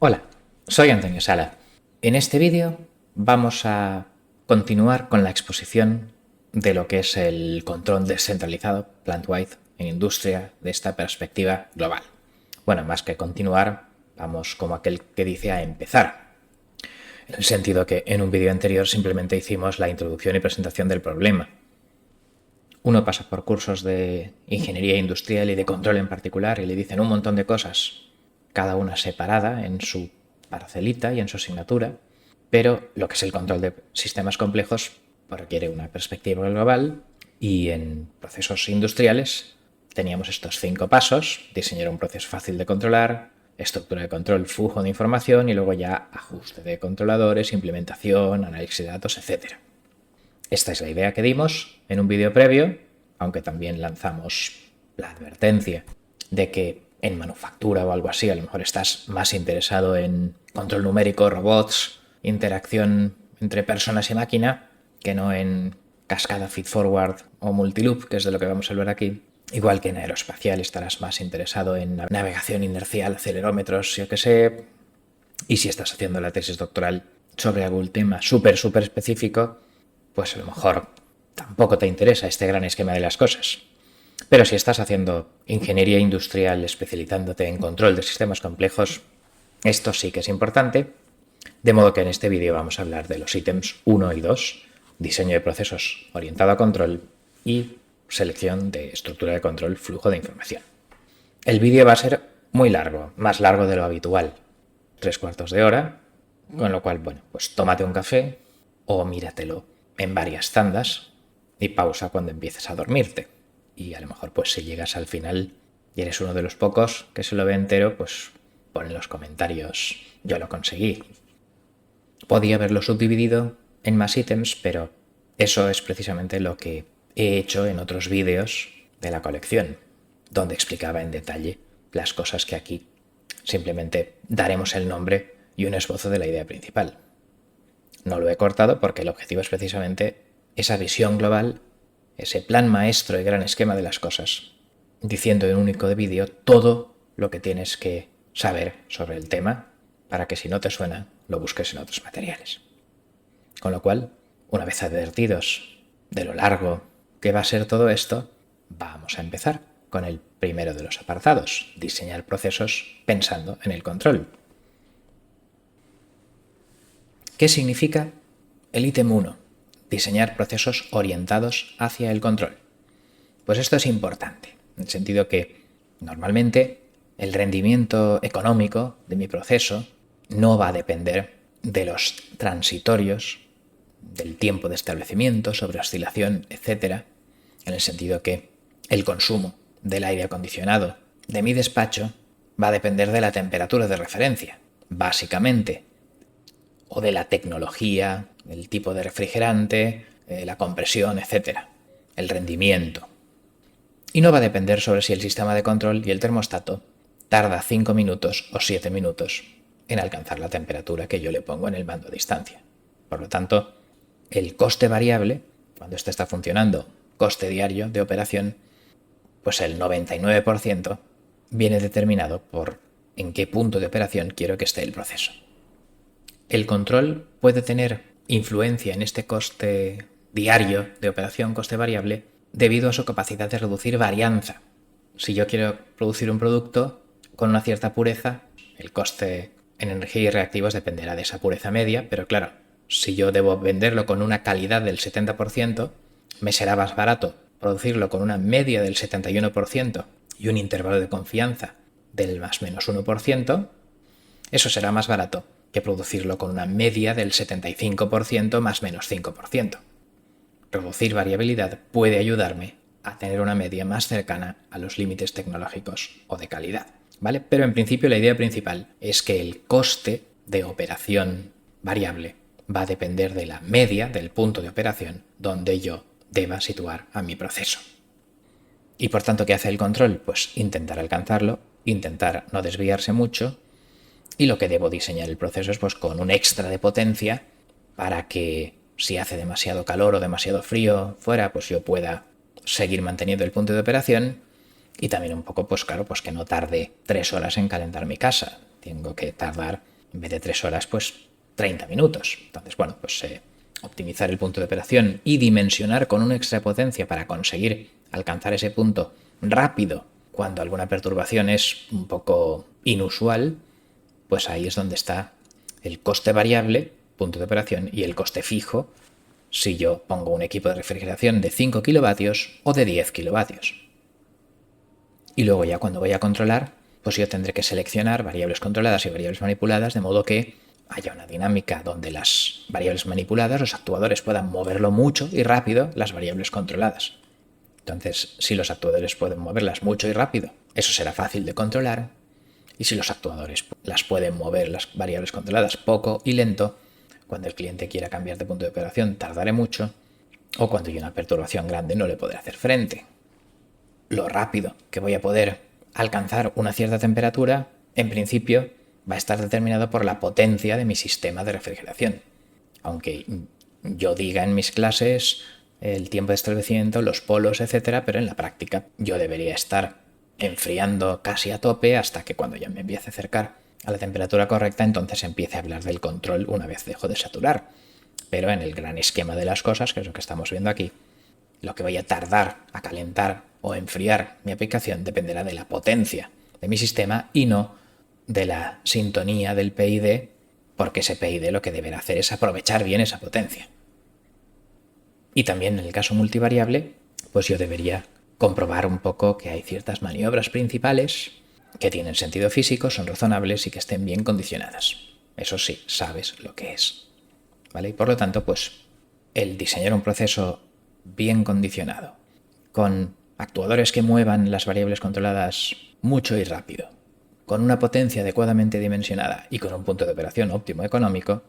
Hola, soy Antonio Sala. En este vídeo vamos a continuar con la exposición de lo que es el control descentralizado plant-wide en industria de esta perspectiva global. Bueno, más que continuar, vamos como aquel que dice a empezar. En el sentido que en un vídeo anterior simplemente hicimos la introducción y presentación del problema. Uno pasa por cursos de ingeniería industrial y de control en particular y le dicen un montón de cosas, cada una separada en su parcelita y en su asignatura, pero lo que es el control de sistemas complejos requiere una perspectiva global y en procesos industriales teníamos estos 5 pasos: diseñar un proceso fácil de controlar, estructura de control, flujo de información y luego ya ajuste de controladores, implementación, análisis de datos, etc. Esta es la idea que dimos en un vídeo previo, aunque también lanzamos la advertencia de que en manufactura o algo así a lo mejor estás más interesado en control numérico, robots, interacción entre personas y máquina, que no en cascada feed-forward o multiloop, que es de lo que vamos a hablar aquí. Igual que en aeroespacial estarás más interesado en navegación inercial, acelerómetros, yo qué sé. Y si estás haciendo la tesis doctoral sobre algún tema súper específico, pues a lo mejor tampoco te interesa este gran esquema de las cosas. Pero si estás haciendo ingeniería industrial especializándote en control de sistemas complejos, esto sí que es importante. De modo que en este vídeo vamos a hablar de los ítems 1 y 2, diseño de procesos orientado a control y selección de estructura de control, flujo de información. El vídeo va a ser muy largo, más largo de lo habitual, 3/4 de hora, con lo cual, bueno, pues tómate un café o míratelo en varias tandas y pausa cuando empieces a dormirte. Y a lo mejor, pues si llegas al final y eres uno de los pocos que se lo ve entero, pues pon en los comentarios: yo lo conseguí. Podía haberlo subdividido en más ítems, pero eso es precisamente lo que he hecho en otros vídeos de la colección, donde explicaba en detalle las cosas que aquí simplemente daremos el nombre y un esbozo de la idea principal. No lo he cortado porque el objetivo es precisamente esa visión global, ese plan maestro y gran esquema de las cosas, diciendo en un único vídeo todo lo que tienes que saber sobre el tema para que si no te suena lo busques en otros materiales. Con lo cual, una vez advertidos de lo largo que va a ser todo esto, vamos a empezar con el primero de los apartados: diseñar procesos pensando en el control. ¿Qué significa el ítem 1? Diseñar procesos orientados hacia el control. Pues esto es importante, en el sentido que normalmente el rendimiento económico de mi proceso no va a depender de los transitorios, del tiempo de establecimiento, sobre oscilación, etc. En el sentido que el consumo del aire acondicionado de mi despacho va a depender de la temperatura de referencia, básicamente, o de la tecnología, el tipo de refrigerante, la compresión, etc. El rendimiento. Y no va a depender sobre si el sistema de control y el termostato tarda 5 minutos o 7 minutos en alcanzar la temperatura que yo le pongo en el mando a distancia. Por lo tanto, el coste variable, cuando esto está funcionando, coste diario de operación, pues el 99% viene determinado por en qué punto de operación quiero que esté el proceso. El control puede tener influencia en este coste diario de operación, coste variable, debido a su capacidad de reducir varianza. Si yo quiero producir un producto con una cierta pureza, el coste en energía y reactivos dependerá de esa pureza media, pero claro, si yo debo venderlo con una calidad del 70%, me será más barato producirlo con una media del 71% y un intervalo de confianza del más menos 1%, eso será más barato que producirlo con una media del 75% más menos 5%. Reducir variabilidad puede ayudarme a tener una media más cercana a los límites tecnológicos o de calidad, ¿vale? Pero en principio la idea principal es que el coste de operación variable va a depender de la media del punto de operación donde yo deba situar a mi proceso. Y por tanto, ¿qué hace el control? Pues intentar alcanzarlo, intentar no desviarse mucho, y lo que debo diseñar el proceso es pues con un extra de potencia para que si hace demasiado calor o demasiado frío fuera, pues yo pueda seguir manteniendo el punto de operación, y también un poco, pues claro, pues que no tarde 3 horas en calentar mi casa. Tengo que tardar En vez de 3 horas, pues 30 minutos. Entonces, bueno, pues optimizar el punto de operación y dimensionar con una extra potencia para conseguir alcanzar ese punto rápido cuando alguna perturbación es un poco inusual, pues ahí es donde está el coste variable, punto de operación, y el coste fijo, si yo pongo un equipo de refrigeración de 5 kilovatios o de 10 kilovatios. Y luego ya cuando voy a controlar, pues yo tendré que seleccionar variables controladas y variables manipuladas, de modo que haya una dinámica donde las variables manipuladas, los actuadores puedan moverlo mucho y rápido las variables controladas. Entonces, si los actuadores pueden moverlas mucho y rápido, eso será fácil de controlar. Y si los actuadores las pueden mover, las variables controladas, poco y lento, cuando el cliente quiera cambiar de punto de operación tardaré mucho, o cuando hay una perturbación grande no le podré hacer frente. Lo rápido que voy a poder alcanzar una cierta temperatura, en principio, va a estar determinado por la potencia de mi sistema de refrigeración. Aunque yo diga en mis clases el tiempo de establecimiento, los polos, etcétera, pero en la práctica yo debería estar enfriando casi a tope hasta que cuando ya me empiece a acercar a la temperatura correcta, entonces empiece a hablar del control una vez dejo de saturar. Pero en el gran esquema de las cosas, que es lo que estamos viendo aquí, lo que voy a tardar a calentar o enfriar mi aplicación dependerá de la potencia de mi sistema y no de la sintonía del PID, porque ese PID lo que deberá hacer es aprovechar bien esa potencia. Y también en el caso multivariable, pues yo debería comprobar un poco que hay ciertas maniobras principales que tienen sentido físico, son razonables y que estén bien condicionadas. Eso sí, sabes lo que es, ¿vale? Y por lo tanto, pues el diseñar un proceso bien condicionado, con actuadores que muevan las variables controladas mucho y rápido, con una potencia adecuadamente dimensionada y con un punto de operación óptimo económico,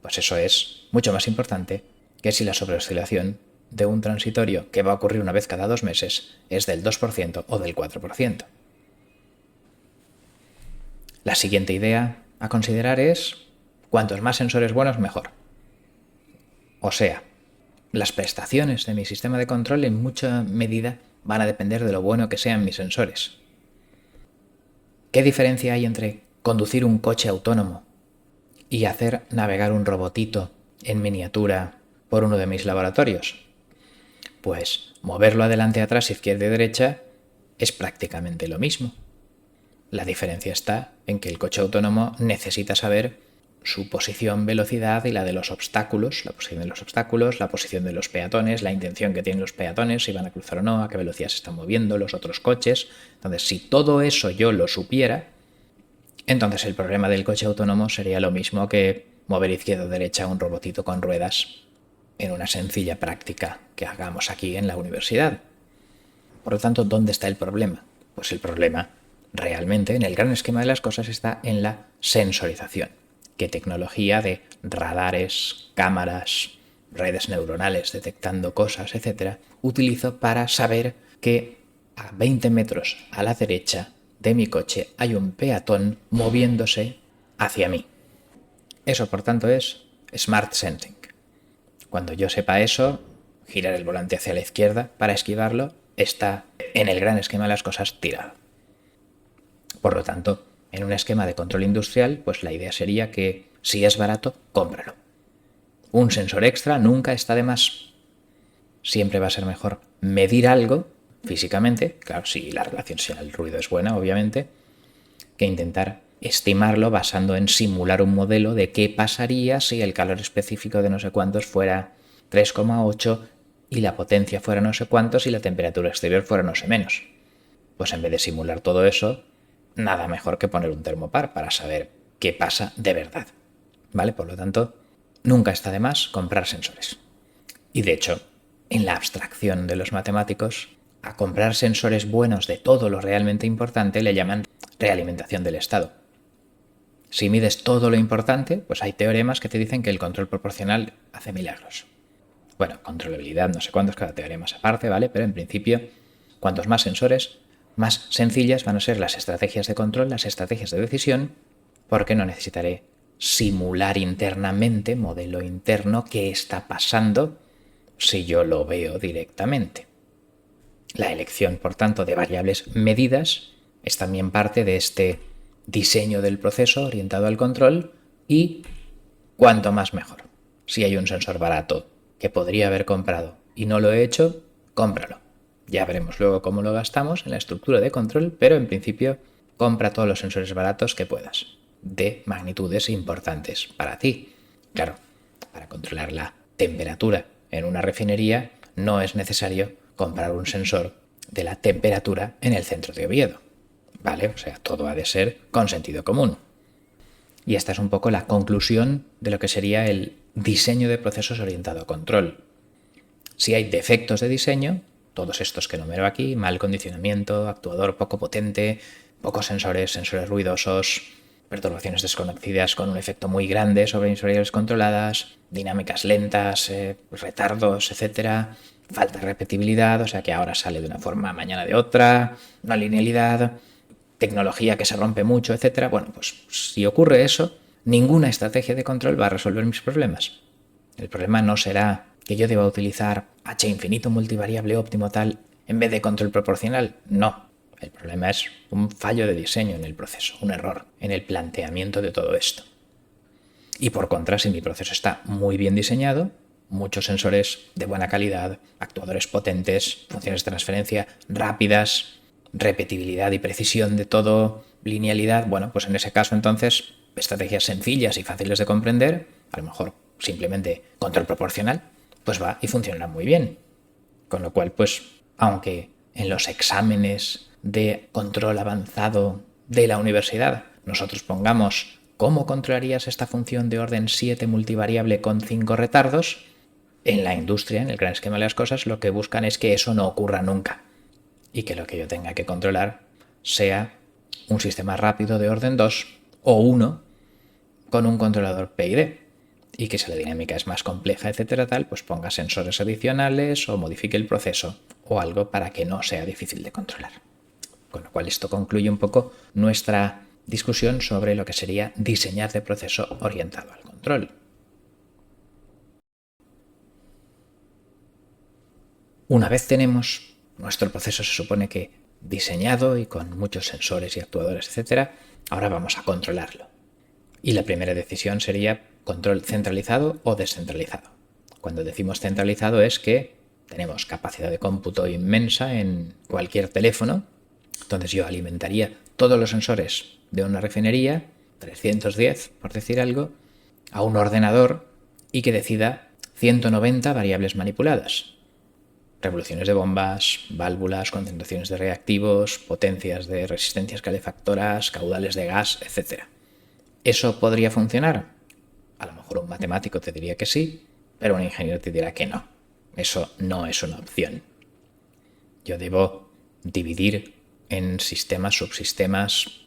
pues eso es mucho más importante que si la sobreoscilación de un transitorio que va a ocurrir una vez cada 2 meses es del 2% o del 4%. La siguiente idea a considerar es cuantos más sensores buenos mejor. O sea, las prestaciones de mi sistema de control en mucha medida van a depender de lo bueno que sean mis sensores. ¿Qué diferencia hay entre conducir un coche autónomo y hacer navegar un robotito en miniatura por uno de mis laboratorios? Pues moverlo adelante, atrás, izquierda y derecha es prácticamente lo mismo. La diferencia está en que el coche autónomo necesita saber su posición, velocidad y la de los obstáculos, la posición de los obstáculos, la posición de los peatones, la intención que tienen los peatones, si van a cruzar o no, a qué velocidad se están moviendo los otros coches. Entonces, si todo eso yo lo supiera, entonces el problema del coche autónomo sería lo mismo que mover izquierda o derecha un robotito con ruedas en una sencilla práctica que hagamos aquí en la universidad. Por lo tanto, ¿dónde está el problema? Pues el problema realmente en el gran esquema de las cosas está en la sensorización. ¿Qué tecnología de radares, cámaras, redes neuronales detectando cosas, etcétera, utilizo para saber que a 20 metros a la derecha de mi coche hay un peatón moviéndose hacia mí? Eso, por tanto, es Smart Sensing. Cuando yo sepa eso, girar el volante hacia la izquierda para esquivarlo está en el gran esquema de las cosas tirado. Por lo tanto, en un esquema de control industrial, pues la idea sería que si es barato, cómpralo. Un sensor extra nunca está de más. Siempre va a ser mejor medir algo físicamente, claro, si la relación sea el ruido es buena, obviamente, que intentar estimarlo basando en simular un modelo de qué pasaría si el calor específico de no sé cuántos fuera 3,8 y la potencia fuera no sé cuántos y la temperatura exterior fuera no sé menos. Pues en vez de simular todo eso, nada mejor que poner un termopar para saber qué pasa de verdad, ¿vale? Por lo tanto, nunca está de más comprar sensores. Y de hecho, en la abstracción de los matemáticos, a comprar sensores buenos de todo lo realmente importante le llaman realimentación del estado. Si mides todo lo importante, pues hay teoremas que te dicen que el control proporcional hace milagros. Bueno, controlabilidad, no sé cuántos, cada teorema es aparte, ¿vale? Pero en principio, cuantos más sensores, más sencillas van a ser las estrategias de control, las estrategias de decisión, porque no necesitaré simular internamente, modelo interno, qué está pasando si yo lo veo directamente. La elección, por tanto, de variables medidas es también parte de este diseño del proceso orientado al control y cuanto más mejor. Si hay un sensor barato que podría haber comprado y no lo he hecho, cómpralo. Ya veremos luego cómo lo gastamos en la estructura de control, pero en principio compra todos los sensores baratos que puedas, de magnitudes importantes para ti. Claro, para controlar la temperatura en una refinería no es necesario comprar un sensor de la temperatura en el centro de Oviedo. ¿Vale? O sea, todo ha de ser con sentido común. Y esta es un poco la conclusión de lo que sería el diseño de procesos orientado a control. Si hay defectos de diseño, todos estos que numero aquí, mal condicionamiento, actuador poco potente, pocos sensores, sensores ruidosos, perturbaciones desconocidas con un efecto muy grande sobre variables controladas, dinámicas lentas, retardos, etcétera, falta de repetibilidad, o sea que ahora sale de una forma, mañana de otra, no linealidad, tecnología que se rompe mucho, etcétera. Bueno, pues si ocurre eso, ninguna estrategia de control va a resolver mis problemas. El problema no será que yo deba utilizar H infinito multivariable óptimo tal en vez de control proporcional. No. El problema es un fallo de diseño en el proceso, un error en el planteamiento de todo esto. Y por contra, si mi proceso está muy bien diseñado, muchos sensores de buena calidad, actuadores potentes, funciones de transferencia rápidas, repetibilidad y precisión de todo, linealidad, bueno, pues en ese caso entonces estrategias sencillas y fáciles de comprender, a lo mejor simplemente control proporcional, pues va y funcionará muy bien. Con lo cual, pues, aunque en los exámenes de control avanzado de la universidad nosotros pongamos cómo controlarías esta función de orden 7 multivariable con 5 retardos, en la industria, en el gran esquema de las cosas, lo que buscan es que eso no ocurra nunca y que lo que yo tenga que controlar sea un sistema rápido de orden 2 o 1 con un controlador PID. Y que si la dinámica es más compleja, etcétera, tal, pues ponga sensores adicionales o modifique el proceso o algo para que no sea difícil de controlar. Con lo cual esto concluye un poco nuestra discusión sobre lo que sería diseñar de proceso orientado al control. Una vez tenemos nuestro proceso, se supone que diseñado y con muchos sensores y actuadores, etcétera, ahora vamos a controlarlo. Y la primera decisión sería control centralizado o descentralizado. Cuando decimos centralizado es que tenemos capacidad de cómputo inmensa en cualquier teléfono, entonces yo alimentaría todos los sensores de una refinería, 310 por decir algo, a un ordenador y que decida 190 variables manipuladas. Revoluciones de bombas, válvulas, concentraciones de reactivos, potencias de resistencias calefactoras, caudales de gas, etc. ¿Eso podría funcionar? A lo mejor un matemático te diría que sí, pero un ingeniero te dirá que no. Eso no es una opción. Yo debo dividir en sistemas, subsistemas,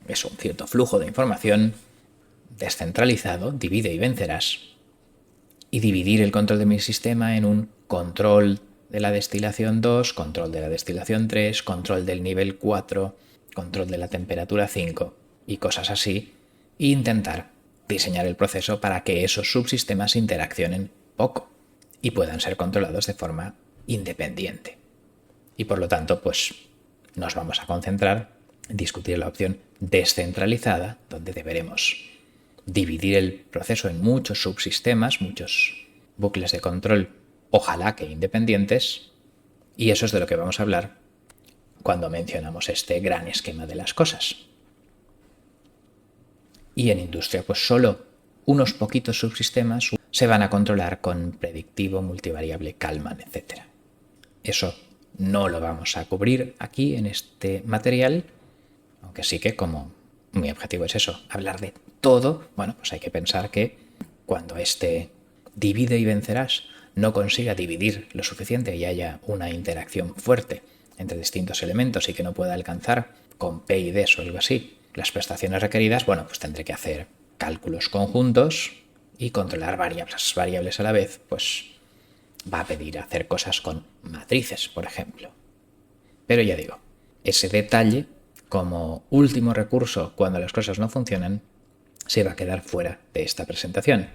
es un cierto flujo de información descentralizado, divide y vencerás, y dividir el control de mi sistema en un control de la destilación 2, control de la destilación 3, control del nivel 4, control de la temperatura 5 y cosas así, e intentar diseñar el proceso para que esos subsistemas interaccionen poco y puedan ser controlados de forma independiente. Y por lo tanto, pues nos vamos a concentrar en discutir la opción descentralizada, donde deberemos dividir el proceso en muchos subsistemas, muchos bucles de control, ojalá que independientes, y eso es de lo que vamos a hablar cuando mencionamos este gran esquema de las cosas. Y en industria, pues solo unos poquitos subsistemas se van a controlar con predictivo, multivariable, Kalman, etc. Eso no lo vamos a cubrir aquí en este material, aunque sí que como mi objetivo es eso, hablar de todo, bueno, pues hay que pensar que cuando este divide y vencerás no consiga dividir lo suficiente y haya una interacción fuerte entre distintos elementos y que no pueda alcanzar con PIDs o algo así las prestaciones requeridas, bueno, pues tendré que hacer cálculos conjuntos y controlar variables a la vez, pues va a pedir hacer cosas con matrices, por ejemplo. Pero ya digo, ese detalle, como último recurso cuando las cosas no funcionan, se va a quedar fuera de esta presentación.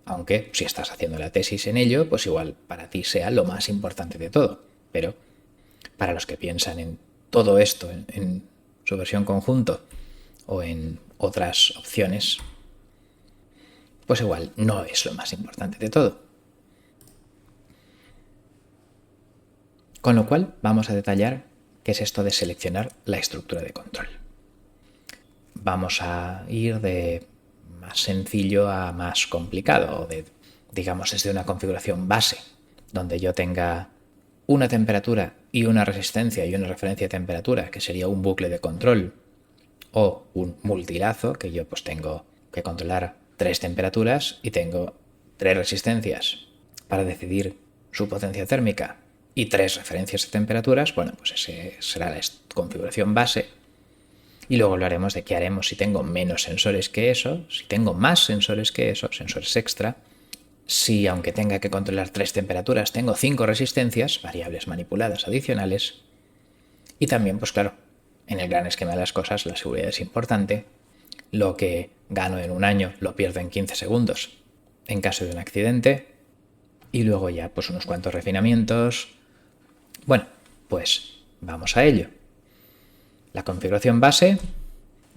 Aunque si estás haciendo la tesis en ello, pues igual para ti sea lo más importante de todo. Pero para los que piensan en todo esto, en su versión conjunto, o en otras opciones, pues igual no es lo más importante de todo. Con lo cual vamos a detallar qué es esto de seleccionar la estructura de control. Vamos a ir de más sencillo a más complicado, o digamos desde una configuración base, donde yo tenga una temperatura y una resistencia y una referencia de temperatura, que sería un bucle de control, o un multilazo, que yo pues tengo que controlar 3 temperaturas y tengo 3 resistencias para decidir su potencia térmica y 3 referencias de temperaturas. Bueno, pues esa será la configuración base. Y luego hablaremos de qué haremos si tengo menos sensores que eso, si tengo más sensores que eso, sensores extra, si aunque tenga que controlar 3 temperaturas tengo 5 resistencias, variables manipuladas adicionales. Y también, pues claro, en el gran esquema de las cosas la seguridad es importante. Lo que gano en un año lo pierdo en 15 segundos en caso de un accidente. Y luego ya pues unos cuantos refinamientos. Bueno, pues vamos a ello. La configuración base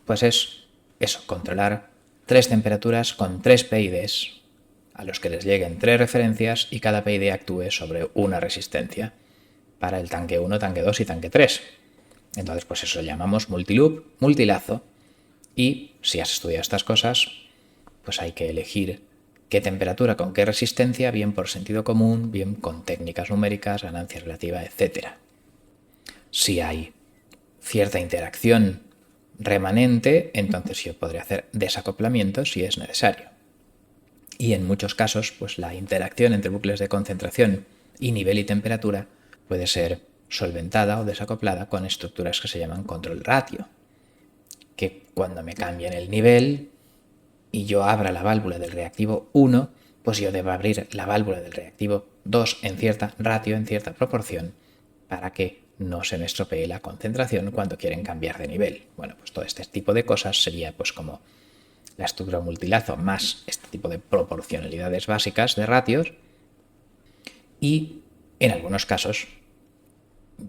pues es eso, controlar 3 temperaturas con 3 PIDs a los que les lleguen 3 referencias y cada PID actúe sobre una resistencia para el tanque 1, tanque 2 y tanque 3. Entonces pues eso lo llamamos multiloop, multilazo, y si has estudiado estas cosas pues hay que elegir qué temperatura con qué resistencia, bien por sentido común, bien con técnicas numéricas, ganancia relativa, etc. Si hay cierta interacción remanente, entonces yo podré hacer desacoplamientos si es necesario. Y en muchos casos, pues la interacción entre bucles de concentración y nivel y temperatura puede ser solventada o desacoplada con estructuras que se llaman control ratio, que cuando me cambien el nivel y yo abra la válvula del reactivo 1, pues yo debo abrir la válvula del reactivo 2 en cierta ratio, en cierta proporción, para que no se me estropee la concentración cuando quieren cambiar de nivel. Bueno, pues todo este tipo de cosas sería pues como la estructura multilazo más este tipo de proporcionalidades básicas de ratios. Y en algunos casos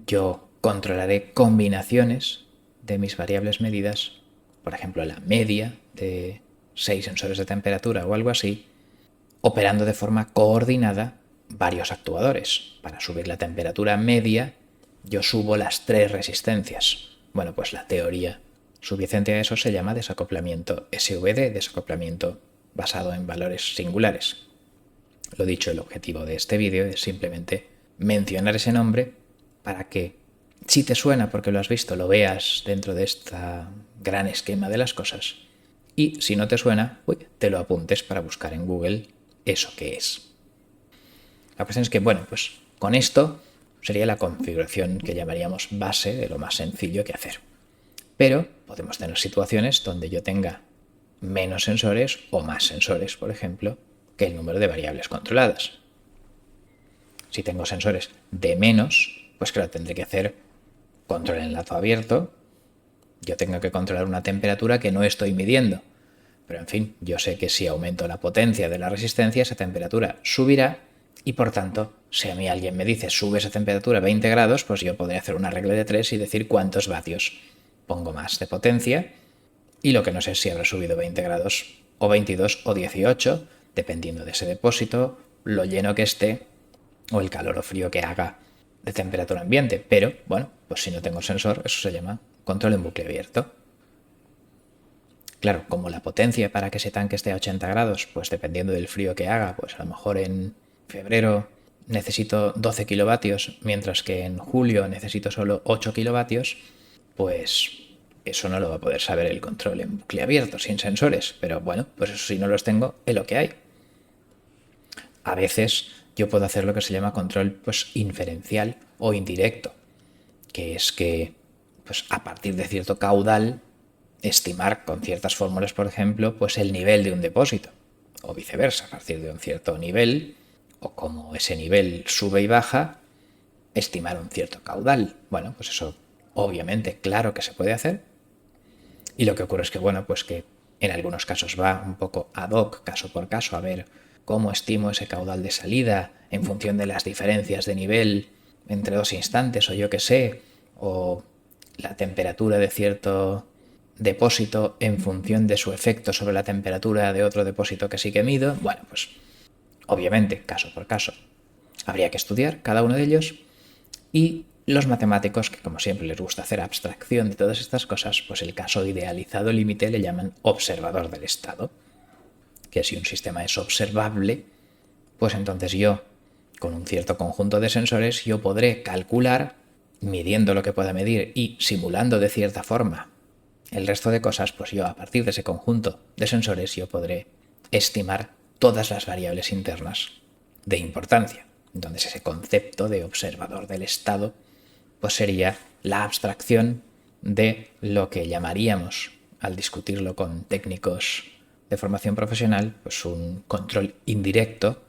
yo controlaré combinaciones de mis variables medidas, por ejemplo la media de 6 sensores de temperatura o algo así, operando de forma coordinada varios actuadores. Para subir la temperatura media yo subo las 3 resistencias. Bueno, pues la teoría subyacente a eso se llama desacoplamiento SVD, desacoplamiento basado en valores singulares. Lo dicho, el objetivo de este vídeo es simplemente mencionar ese nombre para que, si te suena porque lo has visto, lo veas dentro de este gran esquema de las cosas. Y si no te suena, te lo apuntes para buscar en Google eso que es. La cuestión es que, bueno, pues con esto sería la configuración que llamaríamos base de lo más sencillo que hacer. Pero podemos tener situaciones donde yo tenga menos sensores o más sensores, por ejemplo, que el número de variables controladas. Si tengo sensores de menos, pues claro, tendré que hacer control en lazo abierto. Yo tengo que controlar una temperatura que no estoy midiendo. Pero en fin, yo sé que si aumento la potencia de la resistencia, esa temperatura subirá y por tanto, si a mí alguien me dice sube esa temperatura a 20 grados, pues yo podré hacer una regla de 3 y decir cuántos vatios pongo más de potencia. Y lo que no sé es si habrá subido 20 grados o 22 o 18, dependiendo de ese depósito, lo lleno que esté o el calor o frío que haga de temperatura ambiente. Pero, bueno, pues si no tengo sensor, eso se llama control en bucle abierto. Claro, como la potencia para que ese tanque esté a 80 grados, pues dependiendo del frío que haga, pues a lo mejor en febrero necesito 12 kilovatios, mientras que en julio necesito solo 8 kilovatios, pues eso no lo va a poder saber el control en bucle abierto, sin sensores. Pero bueno, pues eso si no los tengo, es lo que hay. A veces yo puedo hacer lo que se llama control pues inferencial o indirecto, que es que pues a partir de cierto caudal estimar con ciertas fórmulas, por ejemplo, pues el nivel de un depósito, o viceversa, a partir de un cierto nivel, o como ese nivel sube y baja, estimar un cierto caudal. Bueno, pues eso obviamente, claro que se puede hacer. Y lo que ocurre es que, bueno, pues que en algunos casos va un poco ad hoc, caso por caso, a ver cómo estimo ese caudal de salida en función de las diferencias de nivel entre dos instantes, o yo qué sé, o la temperatura de cierto depósito en función de su efecto sobre la temperatura de otro depósito que sí que mido. Bueno, pues obviamente, caso por caso, habría que estudiar cada uno de ellos, y los matemáticos, que como siempre les gusta hacer abstracción de todas estas cosas, pues el caso idealizado límite le llaman observador del estado, que si un sistema es observable, pues entonces yo, con un cierto conjunto de sensores, yo podré calcular, midiendo lo que pueda medir y simulando de cierta forma el resto de cosas, pues yo a partir de ese conjunto de sensores yo podré estimar todas las variables internas de importancia. Entonces ese concepto de observador del estado pues sería la abstracción de lo que llamaríamos, al discutirlo con técnicos de formación profesional, pues un control indirecto,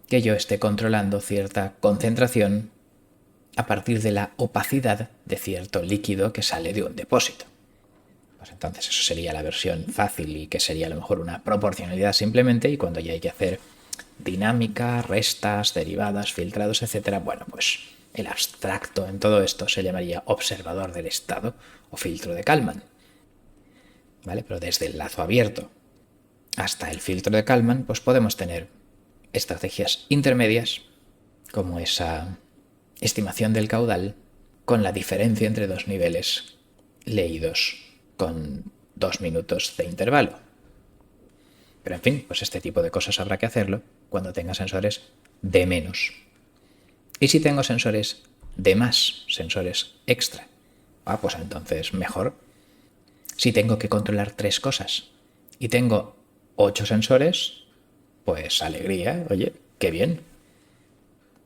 que yo esté controlando cierta concentración a partir de la opacidad de cierto líquido que sale de un depósito. Pues entonces eso sería la versión fácil, y que sería a lo mejor una proporcionalidad simplemente, y cuando ya hay que hacer dinámica, restas, derivadas, filtrados, etc., bueno, pues el abstracto en todo esto se llamaría observador del estado o filtro de Kalman. ¿Vale? Pero desde el lazo abierto hasta el filtro de Kalman, pues podemos tener estrategias intermedias, como esa estimación del caudal con la diferencia entre dos niveles leídos con 2 minutos de intervalo. Pero en fin, pues este tipo de cosas habrá que hacerlo cuando tenga sensores de menos. Y si tengo sensores de más, sensores extra, pues entonces mejor. Si tengo que controlar 3 cosas y tengo 8 sensores, pues alegría, oye, qué bien.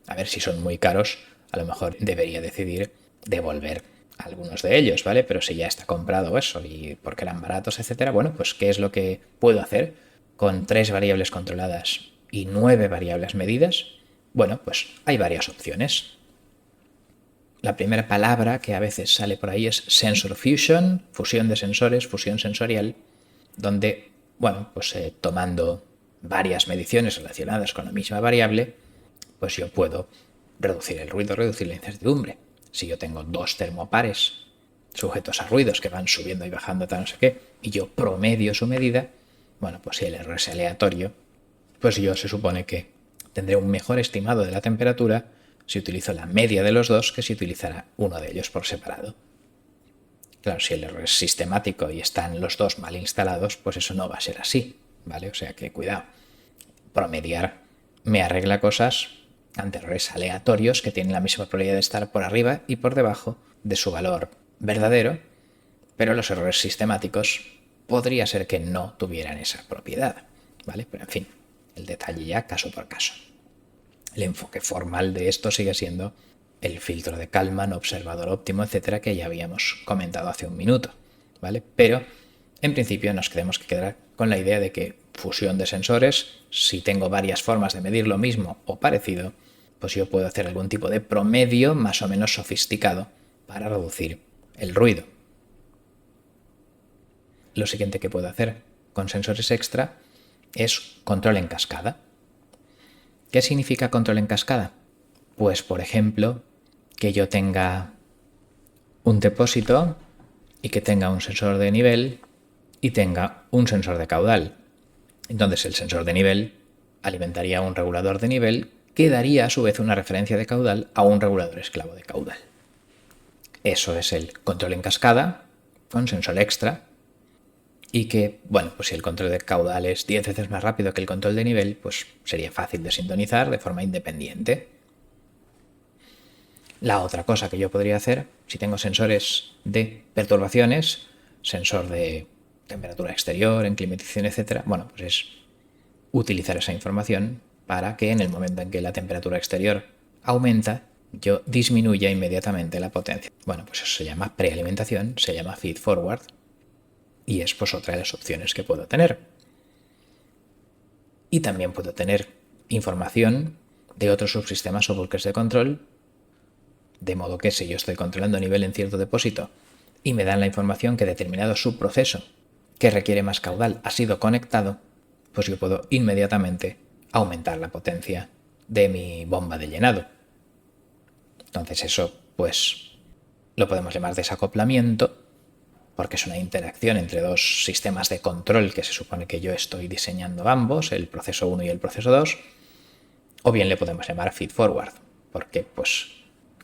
A ver, si son muy caros, a lo mejor debería decidir devolver algunos de ellos, ¿vale? Pero si ya está comprado eso y porque eran baratos, etcétera, bueno, pues ¿qué es lo que puedo hacer con 3 variables controladas y 9 variables medidas? Bueno, pues hay varias opciones. La primera palabra que a veces sale por ahí es sensor fusion, fusión de sensores, fusión sensorial, donde, bueno, pues tomando varias mediciones relacionadas con la misma variable, pues yo puedo reducir el ruido, reducir la incertidumbre. Si yo tengo 2 termopares sujetos a ruidos que van subiendo y bajando, tal no sé qué, y yo promedio su medida, bueno, pues si el error es aleatorio, pues yo se supone que tendré un mejor estimado de la temperatura si utilizo la media de los dos que si utilizara uno de ellos por separado. Claro, si el error es sistemático y están los dos mal instalados, pues eso no va a ser así, ¿vale? O sea que cuidado. Promediar me arregla cosas ante errores aleatorios que tienen la misma probabilidad de estar por arriba y por debajo de su valor verdadero, pero los errores sistemáticos podría ser que no tuvieran esa propiedad, ¿vale? Pero en fin, el detalle ya caso por caso. El enfoque formal de esto sigue siendo el filtro de Kalman, observador óptimo, etcétera, que ya habíamos comentado hace un minuto, ¿vale? Pero en principio nos tenemos que quedar con la idea de que fusión de sensores, si tengo varias formas de medir lo mismo o parecido, pues yo puedo hacer algún tipo de promedio más o menos sofisticado para reducir el ruido. Lo siguiente que puedo hacer con sensores extra es control en cascada. ¿Qué significa control en cascada? Pues, por ejemplo, que yo tenga un depósito y que tenga un sensor de nivel y tenga un sensor de caudal. Entonces el sensor de nivel alimentaría un regulador de nivel que daría a su vez una referencia de caudal a un regulador esclavo de caudal. Eso es el control en cascada con sensor extra, y que, bueno, pues si el control de caudal es 10 veces más rápido que el control de nivel, pues sería fácil de sintonizar de forma independiente. La otra cosa que yo podría hacer, si tengo sensores de perturbaciones, sensor de temperatura exterior, en climatización, etcétera, bueno, pues es utilizar esa información para que en el momento en que la temperatura exterior aumenta, yo disminuya inmediatamente la potencia. Bueno, pues eso se llama prealimentación, se llama feed forward, y es pues otra de las opciones que puedo tener. Y también puedo tener información de otros subsistemas o bucles de control, de modo que si yo estoy controlando nivel en cierto depósito y me dan la información que determinado subproceso que requiere más caudal ha sido conectado, pues yo puedo inmediatamente aumentar la potencia de mi bomba de llenado. Entonces eso pues lo podemos llamar desacoplamiento, porque es una interacción entre dos sistemas de control que se supone que yo estoy diseñando ambos, el proceso 1 y el proceso 2, o bien le podemos llamar feed-forward, porque pues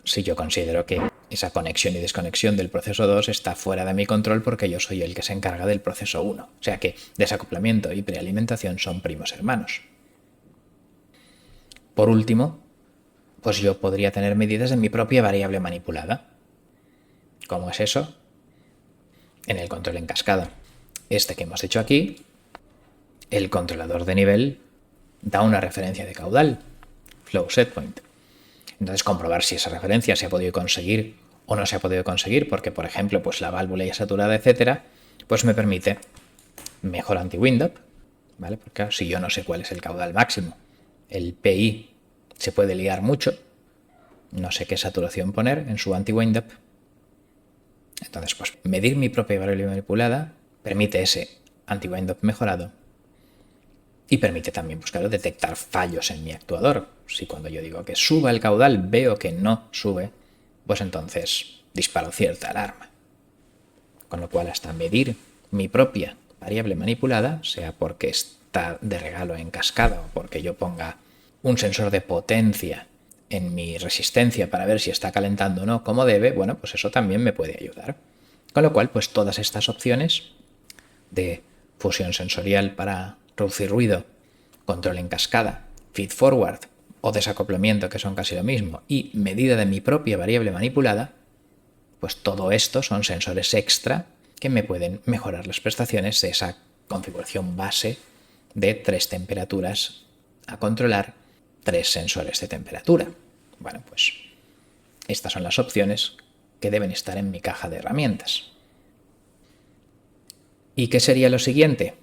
si yo considero que esa conexión y desconexión del proceso 2 está fuera de mi control porque yo soy el que se encarga del proceso 1. O sea que desacoplamiento y prealimentación son primos hermanos. Por último, pues yo podría tener medidas de mi propia variable manipulada. ¿Cómo es eso? En el control en cascada, este que hemos hecho aquí, el controlador de nivel da una referencia de caudal, flow setpoint. Entonces comprobar si esa referencia se ha podido conseguir o no se ha podido conseguir, porque por ejemplo pues la válvula ya saturada, etcétera, pues me permite mejor anti-wind-up, ¿vale? Porque claro, si yo no sé cuál es el caudal máximo, el PI se puede liar mucho, no sé qué saturación poner en su anti-wind-up. Entonces, pues medir mi propia variable manipulada permite ese anti-wind-up mejorado y permite también, pues claro, detectar fallos en mi actuador. Si cuando yo digo que suba el caudal veo que no sube, pues entonces disparo cierta alarma. Con lo cual, hasta medir mi propia variable manipulada, sea porque está de regalo en cascada o porque yo ponga un sensor de potencia en mi resistencia para ver si está calentando o no como debe, bueno, pues eso también me puede ayudar. Con lo cual, pues todas estas opciones de fusión sensorial para reducir ruido, control en cascada, feed forward o desacoplamiento, que son casi lo mismo, y medida de mi propia variable manipulada, pues todo esto son sensores extra que me pueden mejorar las prestaciones de esa configuración base de 3 temperaturas a controlar, 3 sensores de temperatura. Bueno, pues estas son las opciones que deben estar en mi caja de herramientas. ¿Y qué sería lo siguiente?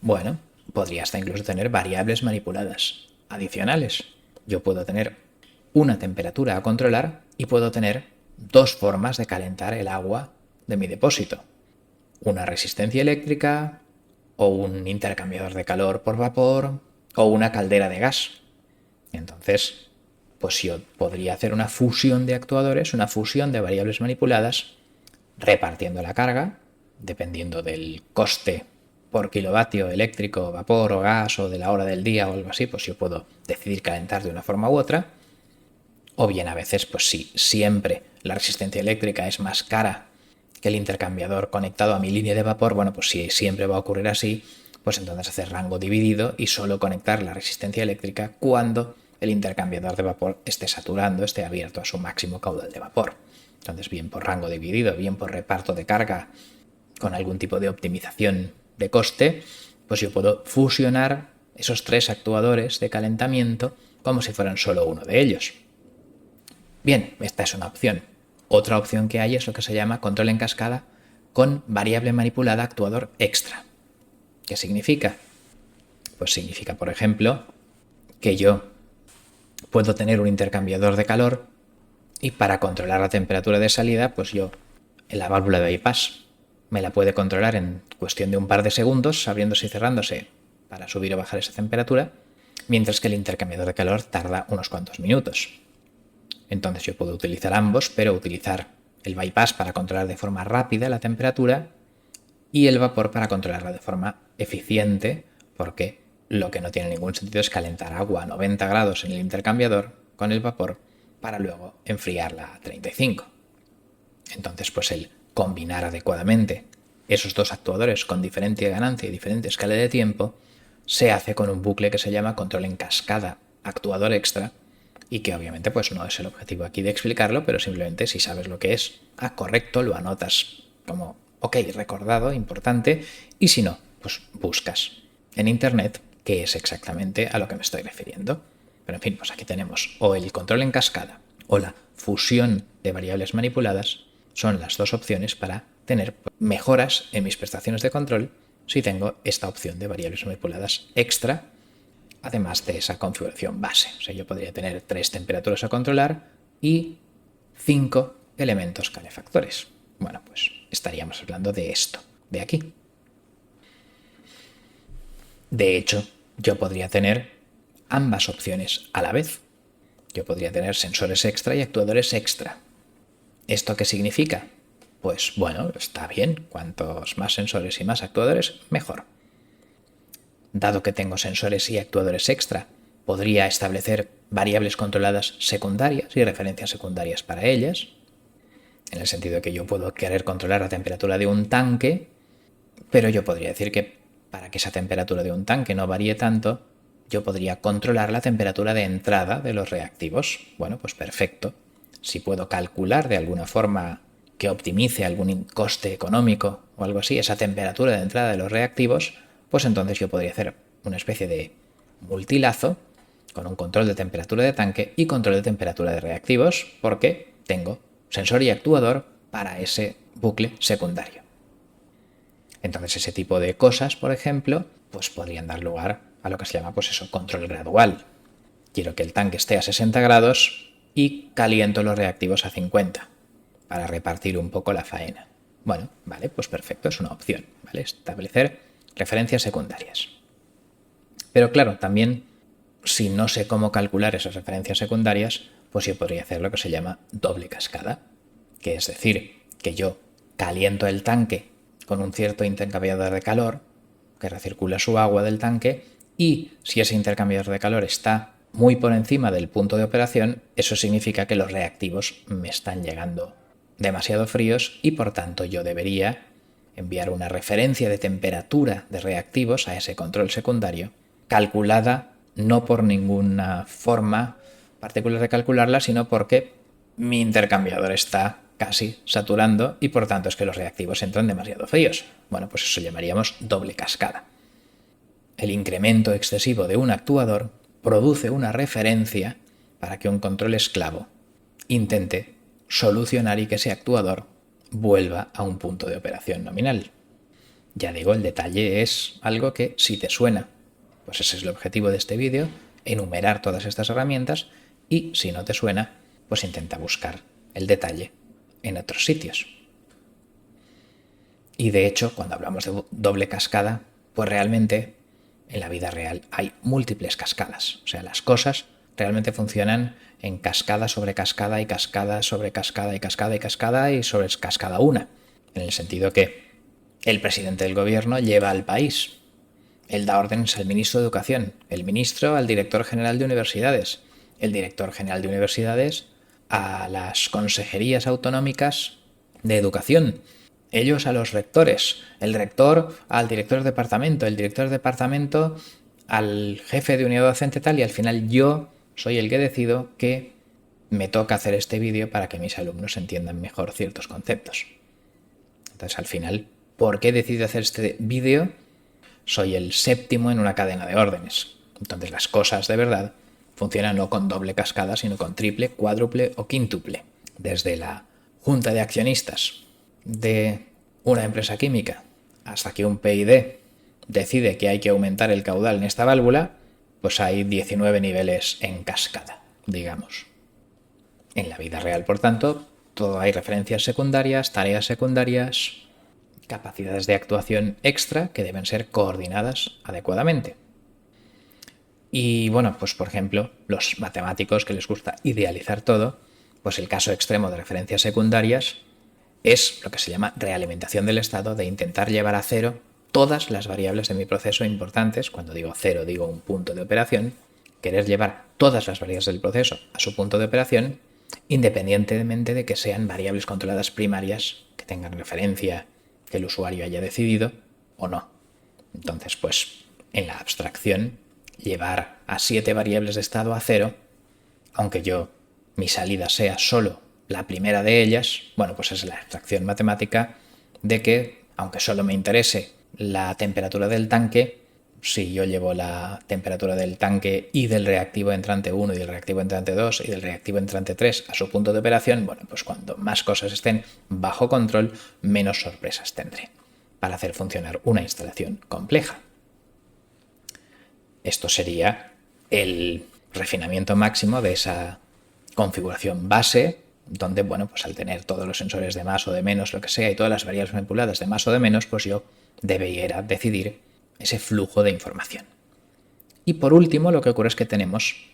Bueno, podría hasta incluso tener variables manipuladas adicionales. Yo puedo tener una temperatura a controlar y puedo tener 2 formas de calentar el agua de mi depósito. Una resistencia eléctrica o un intercambiador de calor por vapor o una caldera de gas. Entonces, pues yo podría hacer una fusión de actuadores, una fusión de variables manipuladas, repartiendo la carga, dependiendo del coste por kilovatio eléctrico, vapor o gas o de la hora del día o algo así, pues yo puedo decidir calentar de una forma u otra. O bien a veces, pues si siempre la resistencia eléctrica es más cara que el intercambiador conectado a mi línea de vapor, bueno, pues si siempre va a ocurrir así, pues entonces hacer rango dividido y solo conectar la resistencia eléctrica cuando el intercambiador de vapor esté saturando, esté abierto a su máximo caudal de vapor. Entonces, bien por rango dividido, bien por reparto de carga, con algún tipo de optimización de coste, pues yo puedo fusionar esos 3 actuadores de calentamiento como si fueran solo uno de ellos. Bien, esta es una opción. Otra opción que hay es lo que se llama control en cascada con variable manipulada actuador extra. ¿Qué significa? Pues significa, por ejemplo, que yo puedo tener un intercambiador de calor y para controlar la temperatura de salida, pues yo en la válvula de bypass me la puede controlar en cuestión de un par de segundos, abriéndose y cerrándose para subir o bajar esa temperatura, mientras que el intercambiador de calor tarda unos cuantos minutos. Entonces yo puedo utilizar ambos, pero utilizar el bypass para controlar de forma rápida la temperatura y el vapor para controlarla de forma eficiente, porque lo que no tiene ningún sentido es calentar agua a 90 grados en el intercambiador con el vapor para luego enfriarla a 35. Entonces, pues el combinar adecuadamente esos 2 actuadores con diferente ganancia y diferente escala de tiempo se hace con un bucle que se llama control en cascada actuador extra y que obviamente pues no es el objetivo aquí de explicarlo, pero simplemente si sabes lo que es, correcto, lo anotas como ok, recordado, importante, y si no, pues buscas en internet qué es exactamente a lo que me estoy refiriendo. Pero en fin, pues aquí tenemos o el control en cascada o la fusión de variables manipuladas, son las 2 opciones para tener mejoras en mis prestaciones de control si tengo esta opción de variables manipuladas extra, además de esa configuración base. O sea, yo podría tener 3 temperaturas a controlar y 5 elementos calefactores. Bueno, pues estaríamos hablando de esto, de aquí. De hecho, yo podría tener ambas opciones a la vez. Yo podría tener sensores extra y actuadores extra. ¿Esto qué significa? Pues bueno, está bien. Cuantos más sensores y más actuadores, mejor. Dado que tengo sensores y actuadores extra, podría establecer variables controladas secundarias y referencias secundarias para ellas, en el sentido de que yo puedo querer controlar la temperatura de un tanque, pero yo podría decir que para que esa temperatura de un tanque no varíe tanto, yo podría controlar la temperatura de entrada de los reactivos. Bueno, pues perfecto. Si puedo calcular de alguna forma que optimice algún coste económico o algo así, esa temperatura de entrada de los reactivos, pues entonces yo podría hacer una especie de multilazo con un control de temperatura de tanque y control de temperatura de reactivos, porque tengo sensor y actuador para ese bucle secundario. Entonces ese tipo de cosas, por ejemplo, pues podrían dar lugar a lo que se llama, pues eso, control gradual. Quiero que el tanque esté a 60 grados y caliento los reactivos a 50 para repartir un poco la faena. Bueno, vale, pues perfecto, es una opción, ¿vale? Establecer referencias secundarias. Pero claro, también si no sé cómo calcular esas referencias secundarias, pues yo podría hacer lo que se llama doble cascada, que es decir, que yo caliento el tanque con un cierto intercambiador de calor que recircula su agua del tanque, y si ese intercambiador de calor está muy por encima del punto de operación, eso significa que los reactivos me están llegando demasiado fríos y por tanto yo debería enviar una referencia de temperatura de reactivos a ese control secundario, calculada no por ninguna forma particular de calcularla, sino porque mi intercambiador está casi saturando y por tanto es que los reactivos entran demasiado fríos. Bueno, pues eso llamaríamos doble cascada. El incremento excesivo de un actuador produce una referencia para que un control esclavo intente solucionar y que ese actuador vuelva a un punto de operación nominal. Ya digo, el detalle es algo que si te suena, pues ese es el objetivo de este vídeo, enumerar todas estas herramientas, y si no te suena, pues intenta buscar el detalle en otros sitios. Y de hecho, cuando hablamos de doble cascada, pues realmente en la vida real hay múltiples cascadas. O sea, las cosas realmente funcionan en cascada sobre cascada y cascada sobre cascada y cascada y cascada y sobre cascada una. En el sentido que el presidente del gobierno lleva al país. Él da órdenes al ministro de Educación, el ministro al director general de universidades, el director general de universidades a las consejerías autonómicas de educación, ellos a los rectores, el rector al director de departamento, el director de departamento al jefe de unidad docente tal, y al final yo soy el que decido que me toca hacer este vídeo para que mis alumnos entiendan mejor ciertos conceptos. Entonces al final, ¿por qué he decidido hacer este vídeo? Soy el séptimo en una cadena de órdenes. Entonces las cosas de verdad funcionan no con doble cascada, sino con triple, cuádruple o quíntuple. Desde la junta de accionistas de una empresa química hasta que un PID decide que hay que aumentar el caudal en esta válvula, pues hay 19 niveles en cascada, digamos. En la vida real, por tanto, todo hay referencias secundarias, tareas secundarias, capacidades de actuación extra que deben ser coordinadas adecuadamente. Y bueno, pues por ejemplo, los matemáticos que les gusta idealizar todo, pues el caso extremo de referencias secundarias es lo que se llama realimentación del estado, de intentar llevar a cero todas las variables de mi proceso importantes. Cuando digo cero, digo un punto de operación. Querer llevar todas las variables del proceso a su punto de operación, independientemente de que sean variables controladas primarias que tengan referencia que el usuario haya decidido o no. Entonces, pues en la abstracción, llevar a 7 variables de estado a cero, aunque mi salida sea solo la primera de ellas, bueno, pues es la abstracción matemática de que, aunque solo me interese la temperatura del tanque, si yo llevo la temperatura del tanque y del reactivo entrante 1 y del reactivo entrante 2 y del reactivo entrante 3 a su punto de operación, bueno, pues cuando más cosas estén bajo control, menos sorpresas tendré para hacer funcionar una instalación compleja. Esto sería el refinamiento máximo de esa configuración base, donde, bueno, pues al tener todos los sensores de más o de menos, lo que sea, y todas las variables manipuladas de más o de menos, pues yo debería decidir ese flujo de información. Y por último, lo que ocurre es que tenemos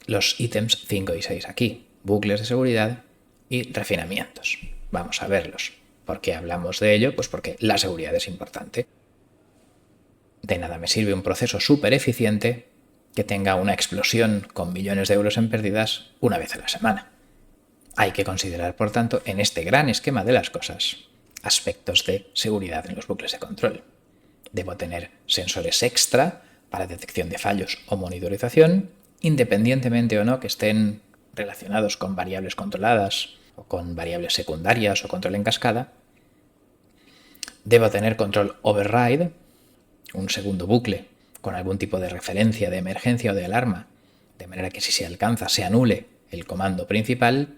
los ítems 5 y 6 aquí, bucles de seguridad y refinamientos. Vamos a verlos. ¿Por qué hablamos de ello? Pues porque la seguridad es importante. De nada me sirve un proceso súper eficiente que tenga una explosión con millones de euros en pérdidas una vez a la semana. Hay que considerar, por tanto, en este gran esquema de las cosas, aspectos de seguridad en los bucles de control. Debo tener sensores extra para detección de fallos o monitorización, independientemente o no que estén relacionados con variables controladas o con variables secundarias o control en cascada. Debo tener control override, un segundo bucle con algún tipo de referencia de emergencia o de alarma, de manera que si se alcanza se anule el comando principal.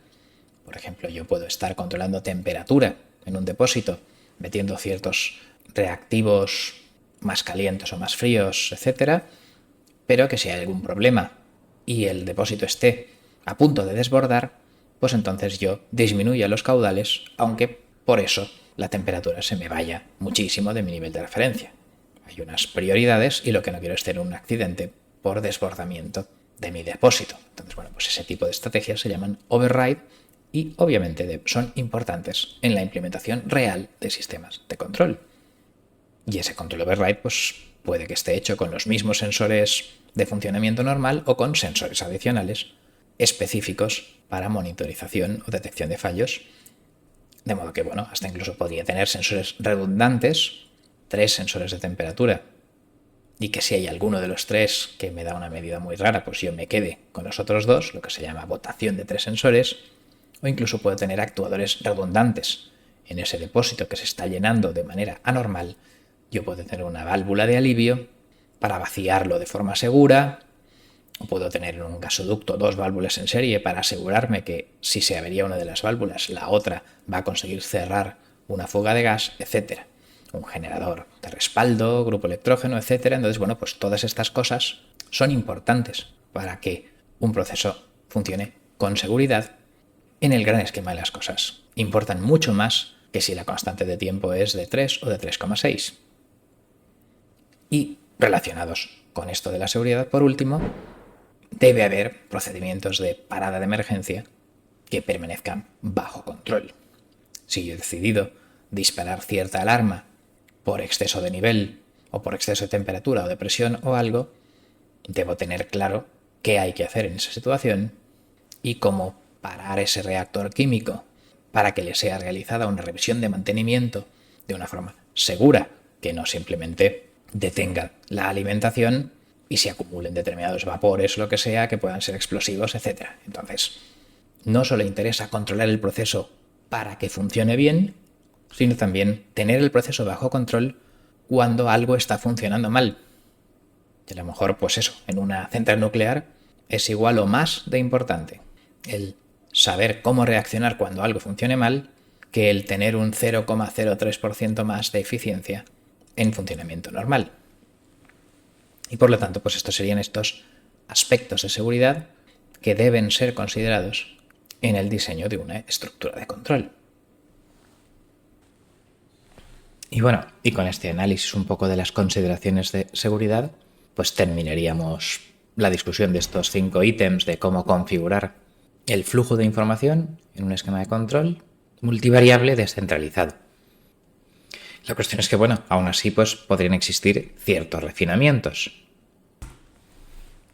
Por ejemplo, yo puedo estar controlando temperatura en un depósito, metiendo ciertos reactivos más calientes o más fríos, etcétera, pero que si hay algún problema y el depósito esté a punto de desbordar, pues entonces yo disminuyo los caudales, aunque por eso la temperatura se me vaya muchísimo de mi nivel de referencia. Hay unas prioridades y lo que no quiero es tener un accidente por desbordamiento de mi depósito. Entonces, bueno, pues ese tipo de estrategias se llaman override y obviamente son importantes en la implementación real de sistemas de control. Y ese control override pues puede que esté hecho con los mismos sensores de funcionamiento normal o con sensores adicionales específicos para monitorización o detección de fallos. De modo que, bueno, hasta incluso podría tener sensores redundantes, 3 sensores de temperatura, y que si hay alguno de los 3 que me da una medida muy rara, pues yo me quede con los otros 2, lo que se llama votación de 3 sensores, o incluso puedo tener actuadores redundantes. En ese depósito que se está llenando de manera anormal, yo puedo tener una válvula de alivio para vaciarlo de forma segura, o puedo tener en un gasoducto 2 válvulas en serie para asegurarme que si se avería una de las válvulas, la otra va a conseguir cerrar una fuga de gas, etcétera. Un generador de respaldo, grupo electrógeno, etcétera. Entonces, bueno, pues todas estas cosas son importantes para que un proceso funcione con seguridad en el gran esquema de las cosas. Importan mucho más que si la constante de tiempo es de 3 o de 3,6. Y relacionados con esto de la seguridad, por último, debe haber procedimientos de parada de emergencia que permanezcan bajo control. Si yo he decidido disparar cierta alarma por exceso de nivel o por exceso de temperatura o de presión o algo, debo tener claro qué hay que hacer en esa situación y cómo parar ese reactor químico para que le sea realizada una revisión de mantenimiento de una forma segura, que no simplemente detenga la alimentación y se acumulen determinados vapores, lo que sea, que puedan ser explosivos, etc. Entonces, no solo interesa controlar el proceso para que funcione bien, sino también tener el proceso bajo control cuando algo está funcionando mal. Y a lo mejor, pues eso, en una central nuclear es igual o más de importante el saber cómo reaccionar cuando algo funcione mal que el tener un 0,03% más de eficiencia en funcionamiento normal. Y por lo tanto, pues estos serían estos aspectos de seguridad que deben ser considerados en el diseño de una estructura de control. Y bueno, y con este análisis un poco de las consideraciones de seguridad, pues terminaríamos la discusión de estos 5 ítems de cómo configurar el flujo de información en un esquema de control multivariable descentralizado. La cuestión es que, bueno, aún así pues podrían existir ciertos refinamientos.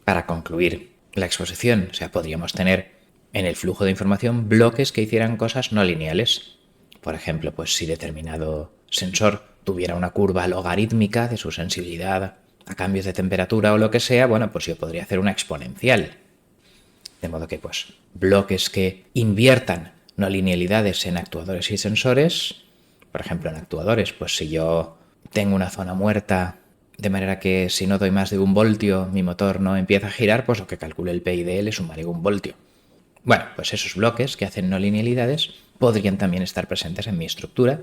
Para concluir la exposición, o sea, podríamos tener en el flujo de información bloques que hicieran cosas no lineales. Por ejemplo, pues si determinado sensor tuviera una curva logarítmica de su sensibilidad a cambios de temperatura o lo que sea, bueno, pues yo podría hacer una exponencial. De modo que, pues, bloques que inviertan no linealidades en actuadores y sensores. Por ejemplo, en actuadores, pues si yo tengo una zona muerta de manera que si no doy más de 1 voltio mi motor no empieza a girar, pues lo que calcule el PID le sumaré 1 voltio. Bueno, pues esos bloques que hacen no linealidades podrían también estar presentes en mi estructura.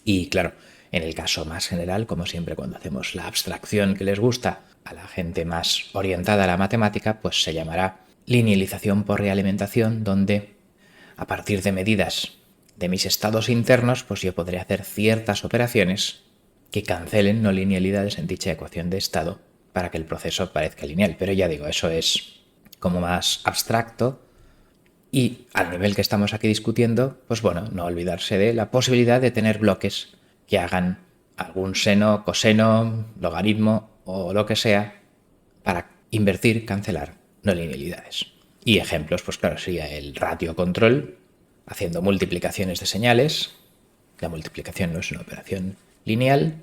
Y claro, en el caso más general, como siempre cuando hacemos la abstracción que les gusta a la gente más orientada a la matemática, pues se llamará linealización por realimentación, donde a partir de medidas de mis estados internos, pues yo podré hacer ciertas operaciones que cancelen no linealidades en dicha ecuación de estado para que el proceso parezca lineal. Pero ya digo, eso es como más abstracto Y al nivel que estamos aquí discutiendo, pues bueno, no olvidarse de la posibilidad de tener bloques que hagan algún seno, coseno, logaritmo o lo que sea para invertir, cancelar no linealidades. Y ejemplos, pues claro, sería el ratio control, haciendo multiplicaciones de señales. La multiplicación no es una operación lineal.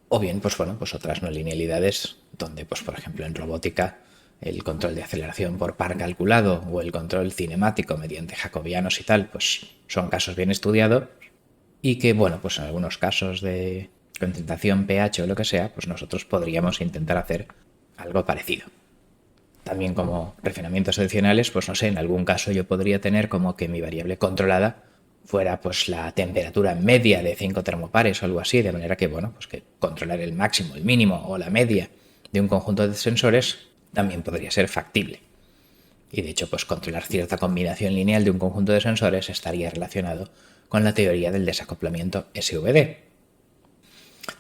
O bien, pues bueno, pues otras no linealidades, donde, pues por ejemplo, en robótica, el control de aceleración por par calculado o el control cinemático mediante jacobianos y tal, pues son casos bien estudiados y que, bueno, pues en algunos casos de concentración, pH o lo que sea, pues nosotros podríamos intentar hacer algo parecido. También como refinamientos adicionales, pues no sé, en algún caso yo podría tener como que mi variable controlada fuera pues la temperatura media de 5 termopares o algo así, de manera que, bueno, pues que controlar el máximo, el mínimo o la media de un conjunto de sensores también podría ser factible. Y de hecho, pues controlar cierta combinación lineal de un conjunto de sensores estaría relacionado con la teoría del desacoplamiento SVD.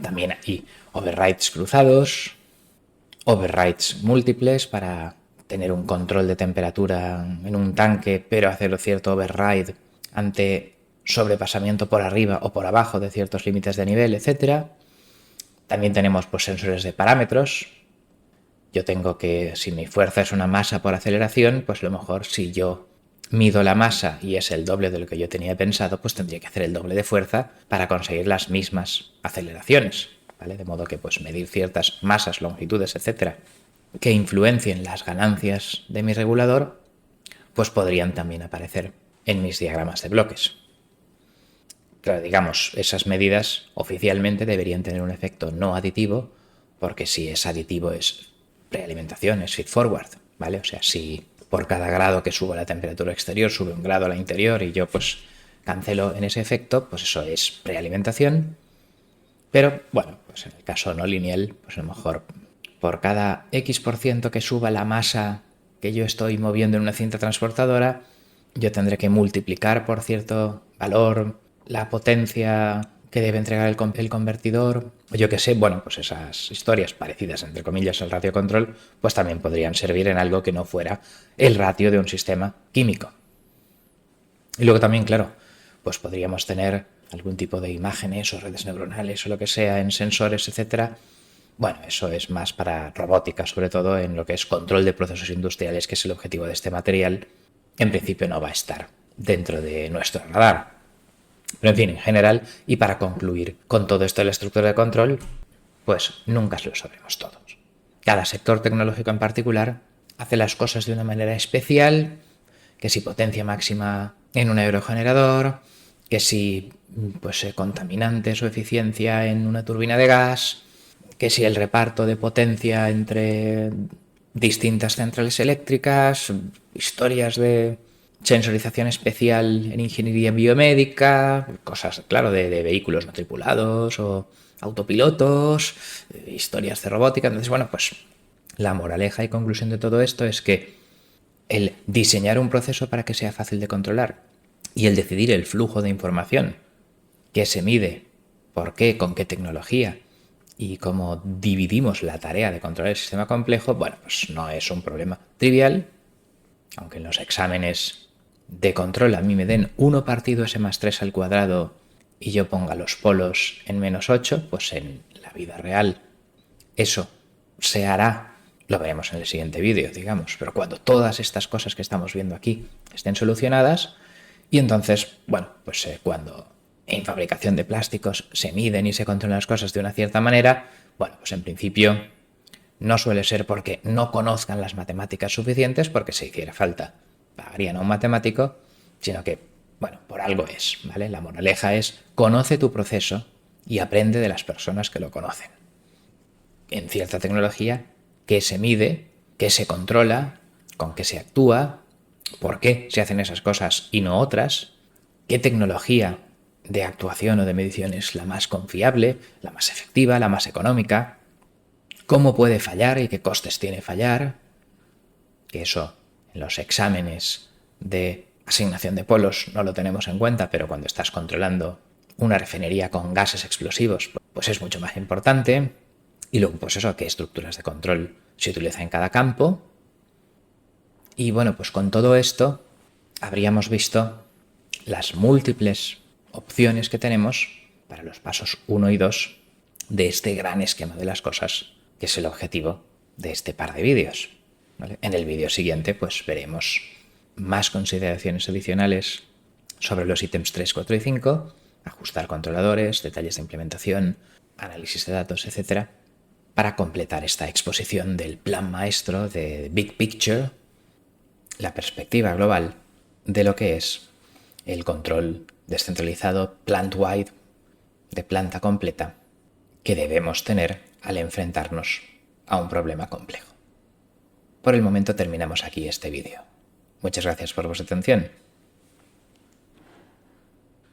También hay overrides cruzados, overrides múltiples para tener un control de temperatura en un tanque, pero hacer cierto override ante sobrepasamiento por arriba o por abajo de ciertos límites de nivel, etc. También tenemos pues, sensores de parámetros. Yo tengo que, si mi fuerza es una masa por aceleración, pues a lo mejor si yo mido la masa y es el doble de lo que yo tenía pensado, pues tendría que hacer el doble de fuerza para conseguir las mismas aceleraciones, ¿vale? De modo que pues medir ciertas masas, longitudes, etcétera, que influencien las ganancias de mi regulador, pues podrían también aparecer en mis diagramas de bloques. Claro, digamos, esas medidas oficialmente deberían tener un efecto no aditivo, porque si es aditivo es prealimentación, es feed-forward, ¿vale? O sea, si por cada grado que subo la temperatura exterior sube un grado a la interior y yo pues cancelo en ese efecto, pues eso es prealimentación. Pero bueno, pues en el caso no lineal, pues a lo mejor por cada X% que suba la masa que yo estoy moviendo en una cinta transportadora, yo tendré que multiplicar por cierto valor la potencia que debe entregar el convertidor, o yo qué sé, bueno, pues esas historias parecidas, entre comillas, al ratio control, pues también podrían servir en algo que no fuera el ratio de un sistema químico. Y luego también, claro, pues podríamos tener algún tipo de imágenes o redes neuronales o lo que sea en sensores, etcétera. Bueno, eso es más para robótica, sobre todo en lo que es control de procesos industriales, que es el objetivo de este material. En principio no va a estar dentro de nuestro radar. Pero en fin, en general, y para concluir con todo esto de la estructura de control, pues nunca lo sabremos todos. Cada sector tecnológico en particular hace las cosas de una manera especial, que si potencia máxima en un aerogenerador, que si pues contaminantes o eficiencia en una turbina de gas, que si el reparto de potencia entre distintas centrales eléctricas, historias de sensorización especial en ingeniería biomédica, cosas, claro, de vehículos no tripulados o autopilotos, historias de robótica. Entonces, bueno, pues la moraleja y conclusión de todo esto es que el diseñar un proceso para que sea fácil de controlar y el decidir el flujo de información que se mide, por qué, con qué tecnología y cómo dividimos la tarea de controlar el sistema complejo, bueno, pues no es un problema trivial, aunque en los exámenes de control a mí me den 1 partido s más 3 al cuadrado y yo ponga los polos en -8, pues en la vida real eso se hará, lo veremos en el siguiente vídeo, digamos, pero cuando todas estas cosas que estamos viendo aquí estén solucionadas, y entonces, bueno, pues cuando en fabricación de plásticos se miden y se controlan las cosas de una cierta manera, bueno, pues en principio no suele ser porque no conozcan las matemáticas suficientes, porque si hiciera falta pagarían a un matemático, sino que, bueno, por algo es, ¿vale? La moraleja es, conoce tu proceso y aprende de las personas que lo conocen. En cierta tecnología, qué se mide, qué se controla, con qué se actúa, por qué se hacen esas cosas y no otras, qué tecnología de actuación o de medición es la más confiable, la más efectiva, la más económica, cómo puede fallar y qué costes tiene fallar, que eso en los exámenes de asignación de polos no lo tenemos en cuenta, pero cuando estás controlando una refinería con gases explosivos, pues es mucho más importante. Y luego, pues eso, qué estructuras de control se utilizan en cada campo. Y bueno, pues con todo esto, habríamos visto las múltiples opciones que tenemos para los pasos 1 y 2 de este gran esquema de las cosas, que es el objetivo de este par de vídeos, ¿vale? En el vídeo siguiente pues veremos más consideraciones adicionales sobre los ítems 3, 4 y 5, ajustar controladores, detalles de implementación, análisis de datos, etc., para completar esta exposición del plan maestro de Big Picture, la perspectiva global de lo que es el control descentralizado plant-wide, de planta completa, que debemos tener al enfrentarnos a un problema complejo. Por el momento terminamos aquí este vídeo. Muchas gracias por vuestra atención.